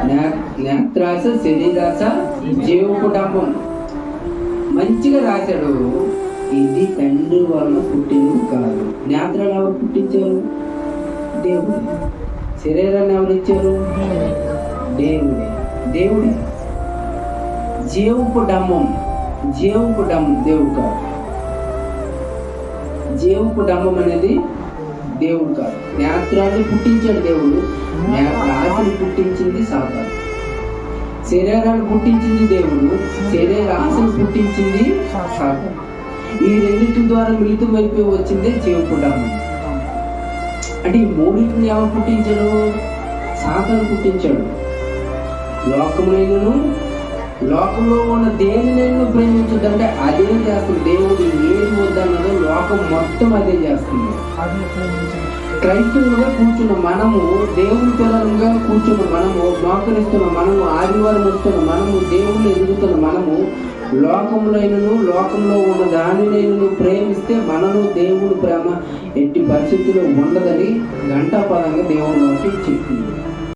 నేత్రాస, శరీరాస, జీవపు డంబం. మంచిగా రాశాడు. ఇది తండ్రి వలన పుట్టినది కాదు. నేత్రాలు ఎవరు పుట్టించారు? దేవుడే. శరీరాన్ని ఎవరు ఇచ్చారు? దేవుడే. జీవపు డంబం దేవుడు కాదు. జీవపు డంబం అనేది దేవుడు కాదు. నేత్రాన్ని పుట్టించాడు దేవుడు. ఆశను పుట్టించింది సాతాను. శరీరాన్ని పుట్టించింది దేవుడు. శరీర ఆశను పుట్టించింది సాతాను. ఈ రెండింటి ద్వారా మిళితమైపోయి వచ్చిందే జీవపు డంబం. అంటే ఈ మూడింటిని ఎవరు పుట్టించాడు? సాతాను పుట్టించాడు. లోకంలో ఉన్న దేనినైనా ప్రేమించదంటే అదే చేస్తుంది. దేవుడు ఏది వద్దన్నదో లోకం మొత్తం అదే చేస్తుంది. క్రైస్తవులుగా కూర్చున్న మనము, దేవుని పిల్లలుగా కూర్చున్న మనము, మోకరిస్తున్న మనము, ఆదివారం వస్తున్న మనము, దేవుళ్ళు ఎదుగుతున్న మనము, లోకంలో ఉన్న దానినైనా ప్రేమిస్తే మనలో దేవుని ప్రేమ ఎట్టి పరిస్థితుల్లో ఉండదని ఘంటాపదంగా దేవుని వాక్యం చెప్తుంది.